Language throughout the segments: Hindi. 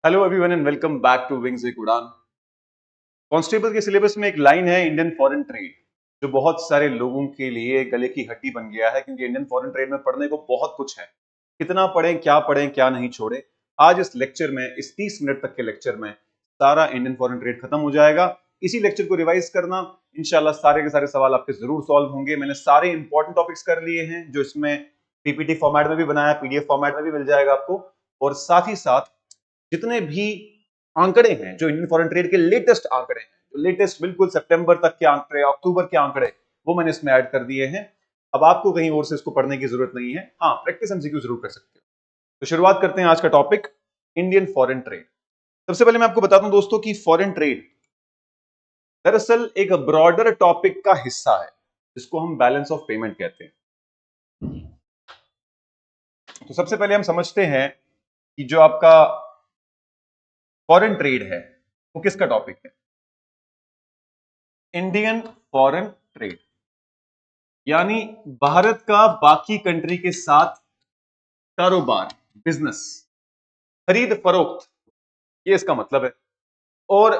Hello everyone and welcome back to wings with Udaan. Constable के सिलेबस में एक लाइन है इंडियन फॉरेन ट्रेड, जो बहुत सारे लोगों के लिए गले की हड्डी बन गया है, क्योंकि इंडियन फॉरेन ट्रेड में पढ़ने को बहुत कुछ है। कितना पढ़ें क्या नहीं छोड़े। आज इस लेक्चर में, इस 30 मिनट तक के लेक्चर में सारा इंडियन फॉरेन ट्रेड खत्म हो जाएगा। इसी लेक्चर को रिवाइज करना, इंशाल्लाह सारे के सारे सवाल आपके जरूर सॉल्व होंगे। मैंने सारे इंपॉर्टेंट टॉपिक्स कर लिए हैं, जो इसमें पीपीटी फॉर्मेट में भी बनाया, पीडीएफ फॉर्मेट में भी मिल जाएगा आपको। और साथ ही साथ जितने भी आंकड़े हैं, जो इंडियन फॉरेन ट्रेड के लेटेस्ट आंकड़े हैं, जो लेटेस्ट बिल्कुल सितंबर तक के आंकड़े, अक्टूबर के आंकड़े, वो मैंने इसमें ऐड कर दिए हैं। अब आपको कहीं और से इसको पढ़ने की जरूरत नहीं है। हाँ, प्रैक्टिस एमसीक्यू जरूर कर सकते हो। तो शुरुआत करते हैं आज का टॉपिक, इंडियन फॉरेन ट्रेड। सबसे पहले मैं आपको बताता हूं दोस्तों कि फॉरेन ट्रेड दरअसल एक ब्रॉडर टॉपिक का हिस्सा है, जिसको हम बैलेंस ऑफ पेमेंट कहते हैं। तो सबसे पहले हम समझते हैं कि जो आपका फॉरेन ट्रेड है वो किसका टॉपिक है। इंडियन फॉरेन ट्रेड यानी भारत का बाकी कंट्री के साथ कारोबार, बिजनेस, खरीद फरोख्त, ये इसका मतलब है। और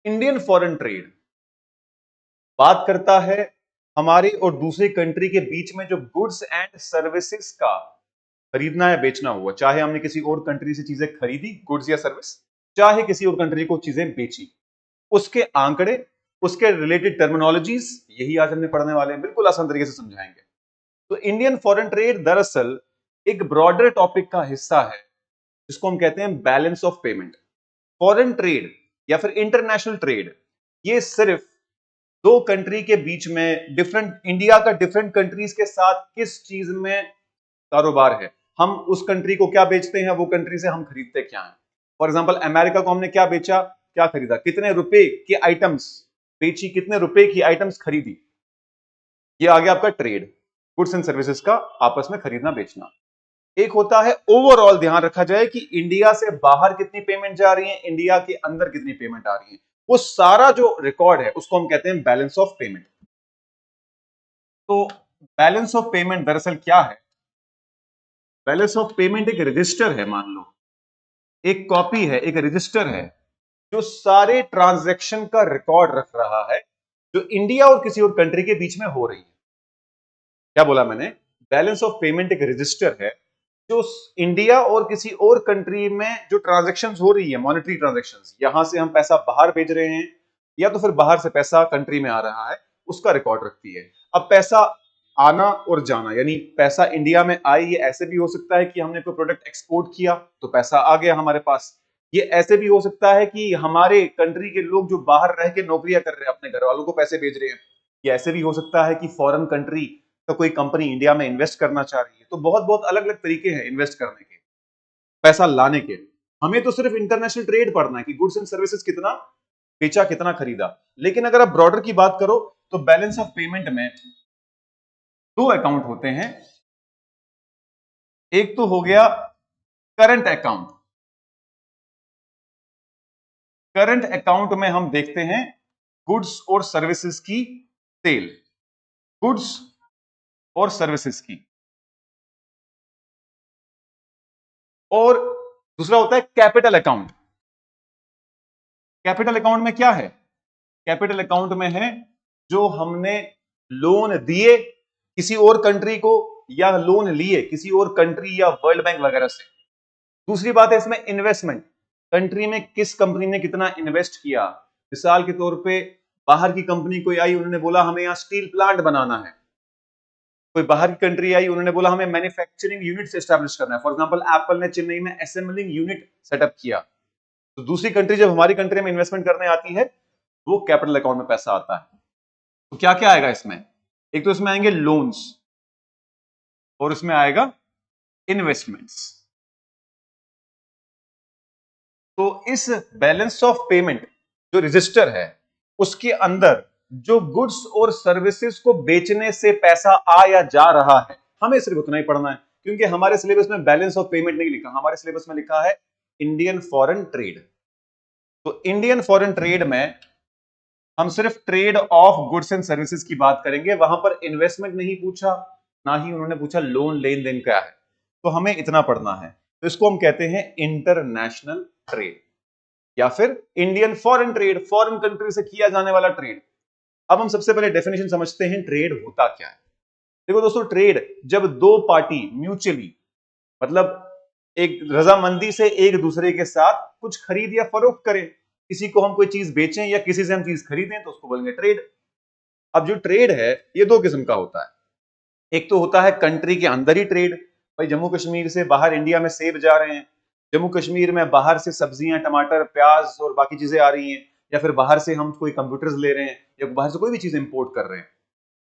इंडियन फॉरेन ट्रेड बात करता है हमारे और दूसरे कंट्री के बीच में जो गुड्स एंड सर्विसेज का खरीदना या बेचना हुआ, चाहे हमने किसी और कंट्री से चीजें खरीदी, गुड्स या सर्विस, चाहे किसी और कंट्री को चीजें बेची, उसके आंकड़े, उसके रिलेटेड टर्मिनोलॉजीज, यही आज हमने पढ़ने वाले हैं। बिल्कुल आसान तरीके से समझाएंगे। तो इंडियन फॉरेन ट्रेड दरअसल एक ब्रॉडर टॉपिक का हिस्सा है, जिसको हम कहते हैं balance of payment. Foreign trade या फिर इंटरनेशनल ट्रेड, ये सिर्फ दो कंट्री के बीच में इंडिया का डिफरेंट कंट्रीज के साथ किस चीज में कारोबार है, हम उस कंट्री को क्या बेचते हैं, वो कंट्री से हम खरीदते क्या हैं। फॉर एग्जांपल अमेरिका को हमने क्या बेचा, क्या खरीदा, कितने रुपए की आइटम्स बेची, कितने रुपए की आइटम्स खरीदी, ये आ गया आपका ट्रेड, गुड्स एंड सर्विसेज का आपस में खरीदना बेचना। एक होता है ओवरऑल, ध्यान रखा जाए कि इंडिया से बाहर कितनी पेमेंट जा रही है, इंडिया के अंदर कितनी पेमेंट आ रही है, वो सारा जो रिकॉर्ड है उसको हम कहते हैं बैलेंस ऑफ पेमेंट। तो बैलेंस ऑफ पेमेंट दरअसल क्या है? बैलेंस ऑफ पेमेंट एक रजिस्टर है, मान लो एक कॉपी है, एक रजिस्टर है, जो सारे ट्रांजैक्शन का रिकॉर्ड रख रहा है, जो इंडिया और किसी और कंट्री के बीच में हो रही है। क्या बोला मैंने? बैलेंस ऑफ पेमेंट एक रजिस्टर है, जो इंडिया और किसी और कंट्री में जो ट्रांजैक्शंस हो रही है, मॉनेटरी ट्रांजैक्शंस, यहां से हम पैसा बाहर भेज रहे हैं या तो फिर बाहर से पैसा कंट्री में आ रहा है, उसका रिकॉर्ड रखती है। अब पैसा आना और जाना, यानी पैसा इंडिया में आए, ये ऐसे भी हो सकता है कि हमने कोई प्रोडक्ट एक्सपोर्ट किया तो पैसा आ गया हमारे पास। ये ऐसे भी हो सकता है कि हमारे कंट्री के लोग जो बाहर रह के नौकरियां कर रहे हैं, अपने घर वालों को पैसे भेज रहे हैं। ये ऐसे भी हो सकता है कि फॉरेन कंट्री का कोई कंपनी इंडिया में इन्वेस्ट करना चाह रही है। तो बहुत बहुत अलग अलग तरीके हैं इन्वेस्ट करने के, पैसा लाने के। हमें तो सिर्फ इंटरनेशनल ट्रेड पढ़ना है कि गुड्स एंड सर्विसेज कितना बेचा, कितना खरीदा। लेकिन अगर आप ब्रॉडर की बात करो तो बैलेंस ऑफ पेमेंट में दो अकाउंट होते हैं। एक तो हो गया करंट अकाउंट। करंट अकाउंट में हम देखते हैं गुड्स और सर्विसेज की सेल, गुड्स और सर्विसेज की। और दूसरा होता है कैपिटल अकाउंट। कैपिटल अकाउंट में क्या है? कैपिटल अकाउंट में है जो हमने लोन दिए किसी और कंट्री को, या लोन लिए किसी और कंट्री या वर्ल्ड बैंक वगैरह से। दूसरी बात है इसमें इन्वेस्टमेंट, कंट्री में किस कंपनी ने कितना इन्वेस्ट किया। मिसाल के तौर पे बाहर की कंपनी कोई आई, उन्होंने बोला हमें यहां स्टील प्लांट बनाना है। कोई बाहर की कंट्री आई, उन्होंने बोला हमें मैन्युफैक्चरिंग यूनिट एस्टैब्लिश करना है। फॉर एग्जांपल एप्पल ने चेन्नई में असेंबलिंग यूनिट सेटअप किया। तो दूसरी कंट्री जब हमारी कंट्री में इन्वेस्टमेंट करने आती है, वो कैपिटल अकाउंट में पैसा आता है। तो क्या क्या आएगा इसमें? एक तो इसमें आएंगे लोन्स और इसमें आएगा इन्वेस्टमेंट्स। तो इस बैलेंस ऑफ पेमेंट जो रजिस्टर है, उसके अंदर जो गुड्स और सर्विसेज को बेचने से पैसा आ या जा रहा है, हमें सिर्फ उतना ही पढ़ना है। क्योंकि हमारे सिलेबस में बैलेंस ऑफ पेमेंट नहीं लिखा, हमारे सिलेबस में लिखा है इंडियन फॉरेन ट्रेड। तो इंडियन फॉरेन ट्रेड में हम सिर्फ trade off goods and services की बात करेंगे। वहां पर इन्वेस्टमेंट नहीं पूछा, ना ही उन्होंने पूछा लोन लेन देन क्या है। तो हमें इतना पढ़ना है। तो इसको हम कहते हैं इंटरनेशनल ट्रेड। या फिर Indian foreign trade, foreign country से किया जाने वाला ट्रेड। अब हम सबसे पहले डेफिनेशन समझते हैं ट्रेड होता क्या है। देखो दोस्तों, ट्रेड जब दो पार्टी म्यूचुअली, मतलब एक रजामंदी से एक दूसरे के साथ कुछ खरीद या फरोख्त करें, किसी को हम कोई चीज बेचें या किसी से हम चीज खरीदें, तो उसको बोलेंगे ट्रेड। अब जो ट्रेड है ये दो किस्म का होता है। एक तो होता है कंट्री के अंदर ही ट्रेड, भाई जम्मू कश्मीर से बाहर इंडिया में सेब जा रहे हैं, जम्मू कश्मीर में बाहर से सब्जियां, टमाटर, प्याज और बाकी चीजें आ रही हैं, या फिर बाहर से हम कोई कंप्यूटर्स ले रहे हैं या बाहर से कोई भी चीज इंपोर्ट कर रहे हैं,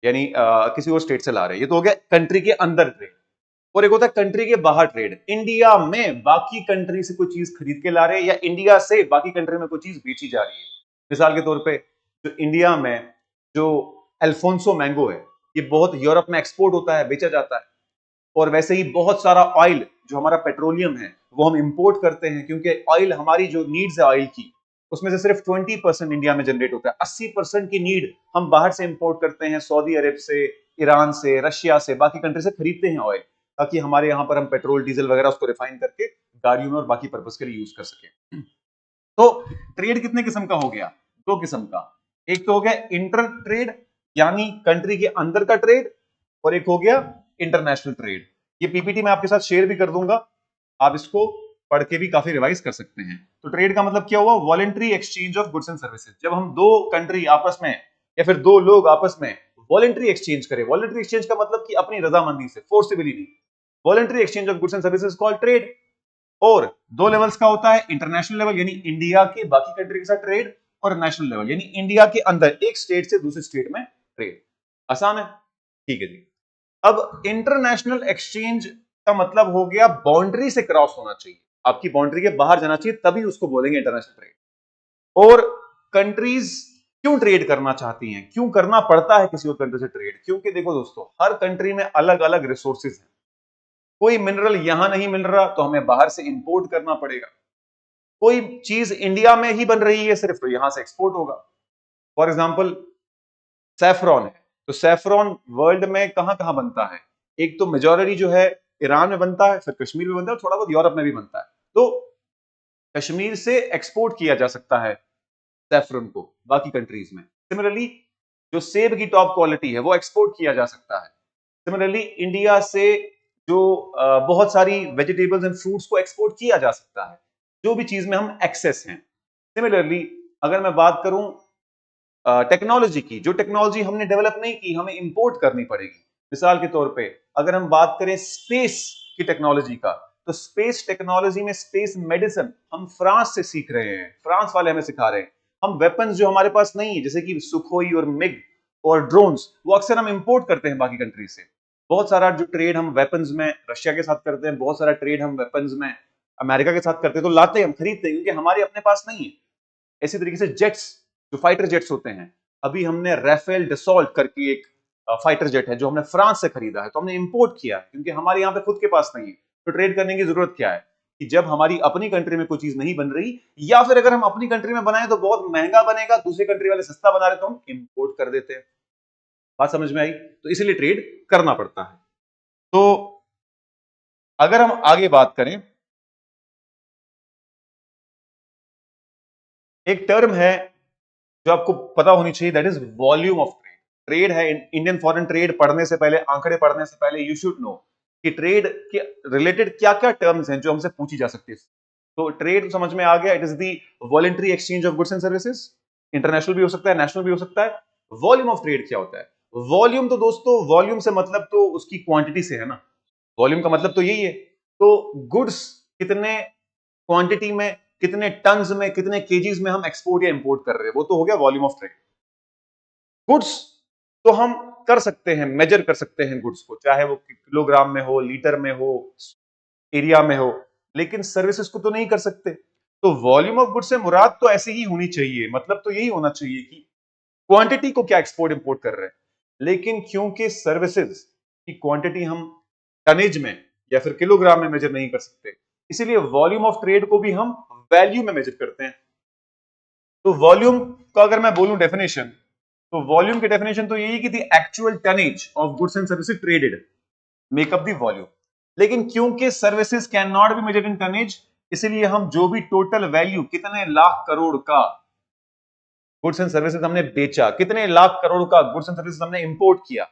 यानी किसी और स्टेट से ला रहे हैं। ये तो हो गया कंट्री के अंदर ट्रेड। और एक होता है कंट्री के बाहर ट्रेड, इंडिया में बाकी कंट्री से कोई चीज खरीद के ला रहे हैं या इंडिया से बाकी कंट्री में कोई चीज बेची जा रही है। मिसाल के तौर पे जो इंडिया में जो अल्फोंसो मैंगो है, ये बहुत यूरोप में एक्सपोर्ट होता है, बेचा जाता है। और वैसे ही बहुत सारा ऑयल, जो हमारा पेट्रोलियम है, वो हम इंपोर्ट करते हैं, क्योंकि ऑयल, हमारी जो नीड्स है ऑयल की, उसमें से सिर्फ 20% इंडिया में जनरेट होता है। 80% की नीड हम बाहर से इंपोर्ट करते हैं, सऊदी अरब से, ईरान से, रशिया से, बाकी कंट्री से खरीदते हैं ऑयल, ताकि हमारे यहाँ पर हम पेट्रोल, डीजल वगैरह उसको रिफाइन करके गाड़ियों में और बाकी पर्पज के लिए यूज कर सके। तो ट्रेड कितने किस्म का हो गया? दो किस्म का। एक तो हो गया इंटर ट्रेड, यानी कंट्री के अंदर का ट्रेड, और एक हो गया इंटरनेशनल ट्रेड। ये पीपीटी मैं आपके साथ शेयर भी कर दूंगा, आप इसको पढ़ के भी काफी रिवाइज कर सकते हैं। तो ट्रेड का मतलब क्या हुआ? Voluntary exchange of goods and services. जब हम दो कंट्री आपस में या फिर दो लोग आपस में वॉलंटरी एक्सचेंज करें, वॉलंटरी एक्सचेंज का मतलब कि अपनी रजामंदी से, फोर्सिबली नहीं, voluntary exchange of goods and services called trade. और दो लेवल्स का होता है, इंटरनेशनल लेवल यानी इंडिया के बाकी कंट्री के साथ ट्रेड, और नेशनल लेवल यानी इंडिया के अंदर एक स्टेट से दूसरे स्टेट में ट्रेड। आसान है? ठीक है जी। अब इंटरनेशनल एक्सचेंज का मतलब हो गया बाउंड्री से क्रॉस होना चाहिए, आपकी बाउंड्री के बाहर जाना चाहिए, तभी उसको बोलेंगे इंटरनेशनल ट्रेड। और कंट्रीज क्यों ट्रेड करना चाहती हैं, क्यों करना पड़ता है किसी और कंट्री से ट्रेड? क्योंकि देखो दोस्तों, हर कंट्री में अलग अलग रिसोर्सेज हैं। कोई मिनरल यहां नहीं मिल रहा तो हमें बाहर से इंपोर्ट करना पड़ेगा। कोई चीज इंडिया में ही बन रही है सिर्फ, तो यहां से एक्सपोर्ट होगा। फॉर एग्जाम्पल सैफरॉन है, तो सैफरॉन वर्ल्ड में कहां कहां बनता है? एक तो मेजॉरिटी जो है ईरान में बनता है, फिर कश्मीर में बनता है, थोड़ा बहुत यूरोप में भी बनता है। तो कश्मीर से एक्सपोर्ट किया जा सकता है सैफरन को बाकी कंट्रीज में। सिमिलरली जो सेब की टॉप क्वालिटी है वो एक्सपोर्ट किया जा सकता है। सिमिलरली इंडिया से जो बहुत सारी वेजिटेबल्स एंड फ्रूट्स को एक्सपोर्ट किया जा सकता है, जो भी चीज में हम एक्सेस हैं। सिमिलरली अगर मैं बात करूं टेक्नोलॉजी की, जो टेक्नोलॉजी हमने डेवलप नहीं की, हमें इंपोर्ट करनी पड़ेगी। मिसाल के तौर पे अगर हम बात करें स्पेस की टेक्नोलॉजी का, तो स्पेस टेक्नोलॉजी में स्पेस मेडिसिन हम फ्रांस से सीख रहे हैं, फ्रांस वाले हमें सिखा रहे हैं। हम वेपन्स जो हमारे पास नहीं है, जैसे कि सुखोई और मिग और ड्रोन्स, वो अक्सर हम इंपोर्ट करते हैं बाकी कंट्री से। बहुत सारा जो ट्रेड हम वेपन्स में रशिया के साथ करते हैं, बहुत सारा ट्रेड हम वेपन्स में अमेरिका के साथ करते हैं, तो लाते हैं, हम खरीदते हैं, क्योंकि हमारे अपने पास नहीं है। इसी तरीके से जेट्स, जो फाइटर जेट्स होते हैं, अभी हमने राफेल डसॉल्ट करके एक फाइटर जेट है जो हमने फ्रांस से खरीदा है, तो हमने इंपोर्ट किया क्योंकि हमारे यहाँ पे खुद के पास नहीं है। तो ट्रेड करने की जरूरत क्या है कि जब हमारी अपनी कंट्री में कोई चीज नहीं बन रही, या फिर अगर हम अपनी कंट्री में बनाए तो बहुत महंगा बनेगा, दूसरी कंट्री वाले सस्ता बना रहे तो हम इंपोर्ट कर देते हैं। बात समझ में आई? तो इसीलिए ट्रेड करना पड़ता है। तो अगर हम आगे बात करें, एक टर्म है जो आपको पता होनी चाहिए, that is volume of trade. Trade है, इंडियन फॉरेन ट्रेड पढ़ने से पहले, आंकड़े पढ़ने से पहले यू शुड नो कि ट्रेड के रिलेटेड क्या क्या टर्म्स हैं जो हमसे पूछी जा सकती है। तो ट्रेड समझ में आ गया, it is the voluntary exchange of goods and services. International भी हो सकता है, नेशनल भी हो सकता है। वॉल्यूम ऑफ ट्रेड क्या होता है? वॉल्यूम तो दोस्तों, वॉल्यूम से मतलब तो उसकी क्वांटिटी से है ना, वॉल्यूम का मतलब तो यही है। तो गुड्स कितने क्वांटिटी में, कितने टन्स में, कितने केजीज में हम एक्सपोर्ट या इंपोर्ट कर रहे हैं, वो तो हो गया वॉल्यूम ऑफ ट्रेड। गुड्स तो हम कर सकते हैं, मेजर कर सकते हैं गुड्स को, चाहे वो किलोग्राम में हो, लीटर में हो, एरिया में हो, लेकिन सर्विसेज को तो नहीं कर सकते। तो वॉल्यूम ऑफ गुड्स से मुराद तो ऐसी ही होनी चाहिए, मतलब तो यही होना चाहिए कि क्वांटिटी को क्या एक्सपोर्ट इंपोर्ट कर रहे हैं। लेकिन क्योंकि सर्विसेज की क्वांटिटी हम टनेज में या फिर किलोग्राम में मेजर नहीं कर सकते, इसीलिए वॉल्यूम ऑफ ट्रेड को भी हम वैल्यू में मेजर करते हैं। तो वॉल्यूम का अगर मैं बोलूं डेफिनेशन, तो वॉल्यूम की डेफिनेशन तो यही कि the actual tonnage of goods and services traded make up the volume. लेकिन क्योंकि services can not be measured in tonnage, इसलिए हम जो भी टोटल वैल्यू कितने लाख करोड़ का गुड्स एंड सर्विसेज हमने बेचा, कितने लाख करोड़ का गुड्स एंड सर्विसेज हमने इंपोर्ट किया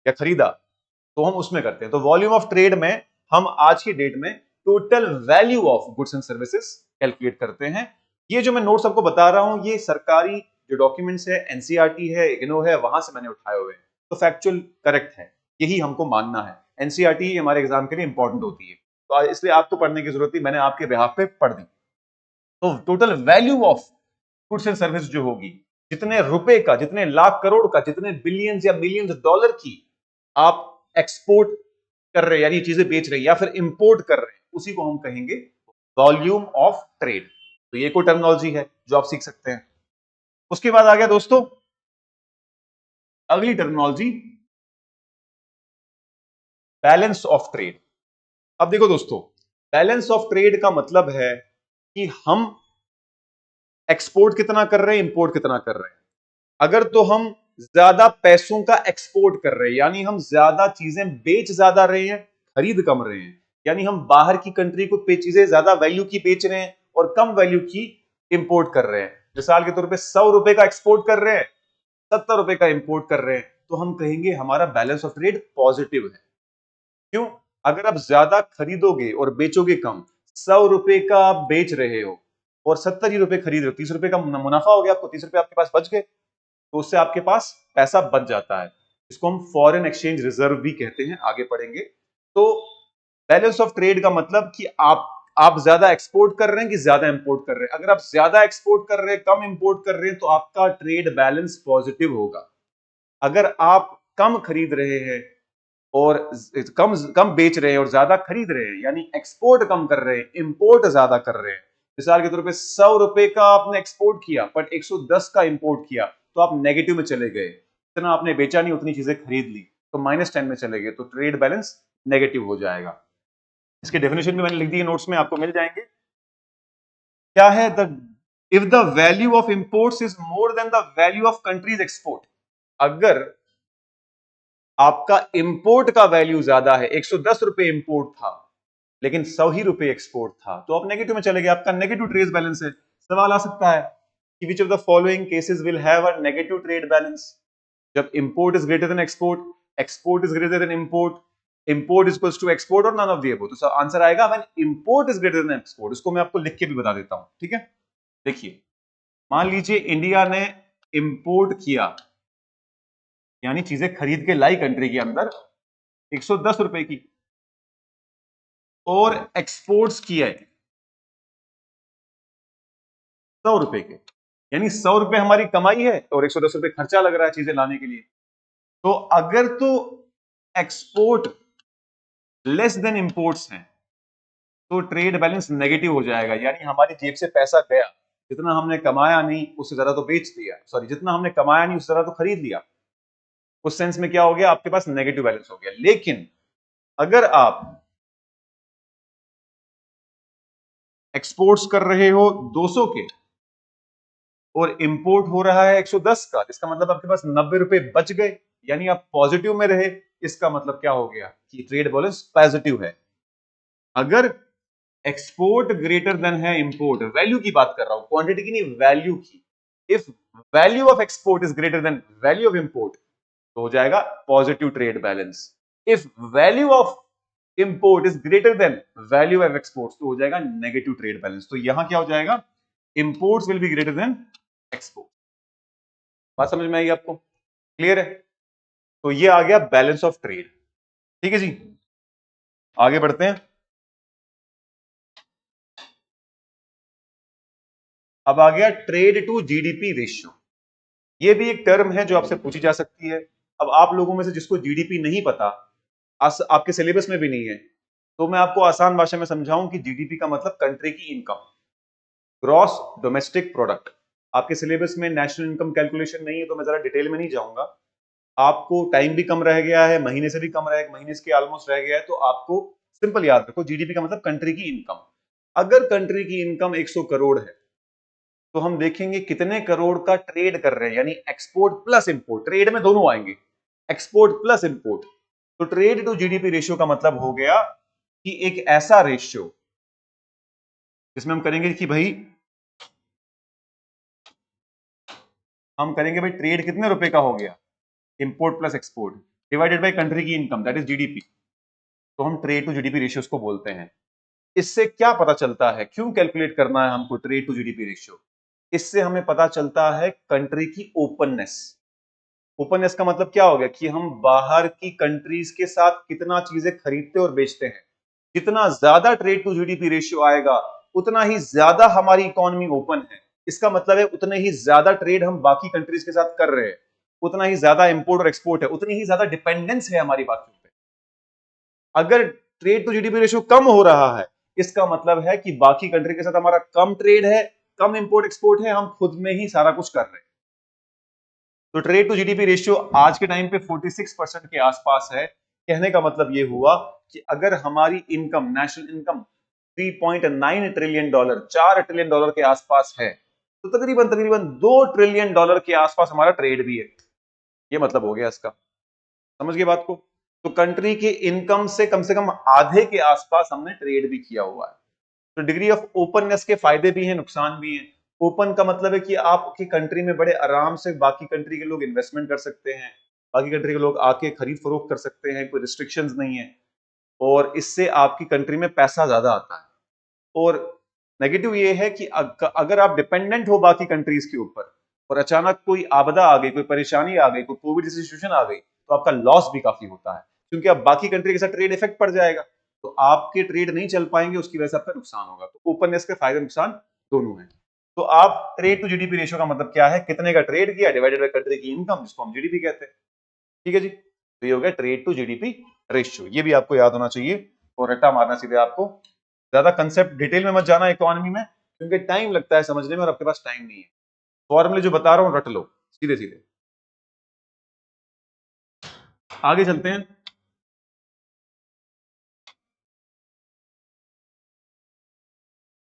या खरीदा, तो हम उसमें करते हैं। तो वॉल्यूम ऑफ ट्रेड में हम आज की डेट में total value of goods and services calculate करते हैं। ये जो मैं नोट्स आपको बता रहा हूं, ये सरकारी जो डॉक्यूमेंट्स है, एनसीईआरटी है, इग्नो है, वहां से मैंने उठाए हुए हैं, तो फैक्चुअल करेक्ट है, यही हमको मानना है। एनसीईआरटी हमारे एग्जाम के लिए इंपॉर्टेंट होती है, तो इसलिए आपको पढ़ने की जरूरत थी, मैंने आपके बिहाफ पे पढ़ दी। तो total value of goods and service जो होगी, जितने रुपए का, जितने लाख करोड़ का, जितने बिलियंस या मिलियंस डॉलर की आप एक्सपोर्ट कर रहे हैं, यानी चीजें बेच रहे हैं या फिर इंपोर्ट कर रहे हैं, उसी को हम कहेंगे वॉल्यूम ऑफ ट्रेड। तो ये कोई टर्मिनोलॉजी है जो आप सीख सकते हैं। उसके बाद आ गया दोस्तों अगली टर्मिनोलॉजी, बैलेंस ऑफ ट्रेड। अब देखो दोस्तों, बैलेंस ऑफ ट्रेड का मतलब है कि हम एक्सपोर्ट कितना कर रहे हैं, इंपोर्ट कितना कर रहे हैं। अगर तो हम ज्यादा पैसों का एक्सपोर्ट कर रहे हैं, यानी हम ज्यादा चीजें बेच ज्यादा रहे हैं, खरीद कम रहे हैं, यानी हम बाहर की कंट्री को चीजें ज्यादा वैल्यू की बेच रहे हैं और कम वैल्यू की इंपोर्ट कर रहे हैं। मिसाल के तौर पे 100 रुपए का एक्सपोर्ट कर रहे हैं, 70 रुपए का इंपोर्ट कर रहे हैं, तो हम कहेंगे हमारा बैलेंस ऑफ ट्रेड पॉजिटिव है। क्यों? अगर आप ज्यादा खरीदोगे और बेचोगे कम, 100 रुपए का आप बेच रहे हो और 70 ही रुपए खरीद रहे हो, 30 रुपए का मुनाफा हो गया आपको, 30 रुपए आपके पास बच गए, तो उससे आपके पास पैसा बच जाता है। इसको हम फॉरेन एक्सचेंज रिजर्व भी कहते हैं, आगे पढ़ेंगे। तो बैलेंस ऑफ ट्रेड का मतलब कि आप ज्यादा एक्सपोर्ट कर रहे हैं कि ज्यादा इंपोर्ट कर रहे हैं। अगर आप ज्यादा एक्सपोर्ट कर रहे हैं, कम इंपोर्ट कर रहे हैं, तो आपका ट्रेड बैलेंस पॉजिटिव होगा। अगर आप कम खरीद रहे हैं और कम कम बेच रहे हैं और ज्यादा खरीद रहे हैं, यानी एक्सपोर्ट कम कर रहे हैं, इंपोर्ट ज्यादा कर रहे हैं, मिसाल के तौर पे 100 रुपए का आपने एक्सपोर्ट किया पर 110 का इंपोर्ट किया, तो आप नेगेटिव में चले गए, इतना आपने बेचा नहीं, उतनी चीजें खरीद ली, तो -10 में चले गए, तो ट्रेड बैलेंस नेगेटिव हो जाएगा। इसके डेफिनेशन भी मैंने लिख दी है नोट्स में, आपको मिल जाएंगे। क्या है? The if the value of imports is more than the value of countries export, अगर आपका इंपोर्ट का वैल्यू ज्यादा है, 110 रुपए इंपोर्ट था लेकिन 100 ही रुपए एक्सपोर्ट था, तो आप नेगेटिव में चले गए, आपका नेगेटिव ट्रेड बैलेंस है। सवाल आ सकता है कि which of the following cases will have a negative trade balance? जब import is greater than export, export is greater than import, import is equals to export और नन ऑफ द अबव, तो आंसर आएगा when import is greater than export. इसको मैं आपको लिख के भी बता देता हूं, ठीक है? देखिए, मान लीजिए इंडिया ने इंपोर्ट किया, यानी चीजें खरीद के लाई कंट्री के अंदर 110 रुपए की, और एक्सपोर्ट्स किया है 100 रुपए के, यानी 100 रुपए हमारी कमाई है और 110 रुपए खर्चा लग रहा है चीजें लाने के लिए। तो अगर तो एक्सपोर्ट लेस देन इंपोर्ट्स हैं, तो ट्रेड बैलेंस नेगेटिव हो जाएगा, यानी हमारी जेब से पैसा गया, जितना हमने कमाया नहीं उससे ज्यादा तो बेच दिया, सॉरी, जितना हमने कमाया नहीं उससे ज्यादा तो खरीद लिया। उस सेंस में क्या हो गया, आपके पास नेगेटिव बैलेंस हो गया। लेकिन अगर आप एक्सपोर्ट्स कर रहे हो 200 के और इंपोर्ट हो रहा है 110 का, इसका मतलब आपके पास 90 रुपए बच गए, यानी आप पॉजिटिव में रहे। इसका मतलब क्या हो गया कि ट्रेड बैलेंस पॉजिटिव है। अगर एक्सपोर्ट ग्रेटर देन है इंपोर्ट, वैल्यू की बात कर रहा हूं, क्वांटिटी की नहीं, वैल्यू की। If value of export is greater then value of import, तो हो जाएगा positive trade balance. If value of import is greater then value of export, तो हो जाएगा नेगेटिव ट्रेड बैलेंस। तो यहां क्या हो जाएगा, imports will be greater than export. बात समझ में आई आपको? क्लियर है? तो ये आ गया बैलेंस ऑफ ट्रेड। ठीक है जी, आगे बढ़ते हैं। अब आ गया ट्रेड टू जीडीपी रेशियो। ये भी एक टर्म है जो आपसे पूछी जा सकती है। अब आप लोगों में से जिसको जीडीपी नहीं पता, आपके सिलेबस में भी नहीं है, तो मैं आपको आसान भाषा में समझाऊं कि जीडीपी का मतलब कंट्री की इनकम, ग्रॉस डोमेस्टिक प्रोडक्ट। आपके सिलेबस में नेशनल इनकम कैलकुलेशन नहीं है, तो मैं जरा डिटेल में नहीं जाऊंगा। आपको टाइम भी कम रह गया है, महीने से भी कम रह, महीने के ऑलमोस्ट रह गया है, तो आपको सिंपल याद रखो, जीडीपी का मतलब कंट्री की इनकम। अगर कंट्री की इनकम 100 करोड़ है, तो हम देखेंगे कितने करोड़ का ट्रेड कर रहे हैं, यानी एक्सपोर्ट प्लस इंपोर्ट, ट्रेड में दोनों आएंगे, एक्सपोर्ट प्लस इंपोर्ट। तो ट्रेड टू जीडीपी रेशियो का मतलब हो गया कि एक ऐसा रेशियो जिसमें हम करेंगे कि भाई ट्रेड कितने रुपए का हो गया, import plus export divided by country की इनकम दैट इज जीडीपी। तो हम ट्रेड टू जीडीपी रेशियोज को बोलते हैं। इससे क्या पता चलता है, क्यों कैलकुलेट करना है हमको ट्रेड टू जीडीपी रेशियो? इससे हमें पता चलता है कंट्री की ओपननेस। ओपननेस का मतलब क्या हो गया कि हम बाहर की कंट्रीज के साथ कितना चीजें खरीदते और बेचते हैं। जितना ज्यादा ट्रेड टू जीडीपी रेशियो आएगा उतना ही ज्यादा हमारी इकोनॉमी ओपन है। इसका मतलब है उतने ही ज्यादा ट्रेड हम बाकी कंट्रीज के साथ कर रहे हैं, उतना ही ज्यादा इंपोर्ट और एक्सपोर्ट है, उतनी ही ज्यादा डिपेंडेंस है हमारी बातों पे। अगर ट्रेड टू जीडीपी रेशियो कम हो रहा है, इसका मतलब है कि बाकी कंट्री के साथ हमारा कम ट्रेड है, कम इंपोर्ट एक्सपोर्ट है, हम खुद में ही सारा कुछ कर रहे हैं। तो ट्रेड टू जीडीपी रेशियो आज के टाइम पे 46% के आसपास है। कहने का मतलब ये हुआ कि अगर हमारी income, national income 3.9 trillion dollar, $4 trillion के आसपास है, तो तकरीबन तकरीबन $2 ट्रिलियन के आसपास हमारा ट्रेड भी है। ये मतलब हो गया इसका, समझ गए बात को? तो कंट्री की इनकम से कम आधे के आसपास हमने ट्रेड भी किया हुआ है। तो डिग्री ऑफ ओपननेस के फायदे भी हैं, नुकसान भी हैं। ओपन का मतलब है कि आपकी कंट्री में बड़े आराम से बाकी कंट्री के लोग इन्वेस्टमेंट कर सकते हैं, बाकी कंट्री के लोग आके खरीद फरोख्त कर सकते हैं, कोई रिस्ट्रिक्शंस नहीं है, और इससे आपकी कंट्री में पैसा ज्यादा आता है। और नेगेटिव ये है कि अगर आप डिपेंडेंट हो बाकी कंट्रीज के ऊपर और अचानक कोई आपदा आ गई, कोई परेशानी आ गई, कोई कोविड जैसी सिचुएशन आ गई, तो आपका लॉस भी काफी होता है, क्योंकि अब बाकी कंट्री के साथ ट्रेड इफेक्ट पड़ जाएगा, तो आपके ट्रेड नहीं चल पाएंगे, उसकी वजह से आपका नुकसान होगा। तो ओपननेस के फायदे नुकसान दोनों हैं। तो आप ट्रेड टू जीडीपी रेशियो का मतलब क्या है, कितने का ट्रेड किया डिवाइडेड बाय कंट्री की इनकम, जिसको हम जीडीपी कहते हैं। ठीक है जी, तो ये हो गया ट्रेड टू जीडीपी रेशियो। ये भी आपको याद होना चाहिए और रट्टा मारना सीधे आपको। ज्यादा कंसेप्ट डिटेल में मत जाना इकोनॉमी में, क्योंकि टाइम लगता है समझने में और आपके पास टाइम नहीं है। फॉर्मूले जो बता रहा हूं रट लो सीधे सीधे। आगे चलते हैं।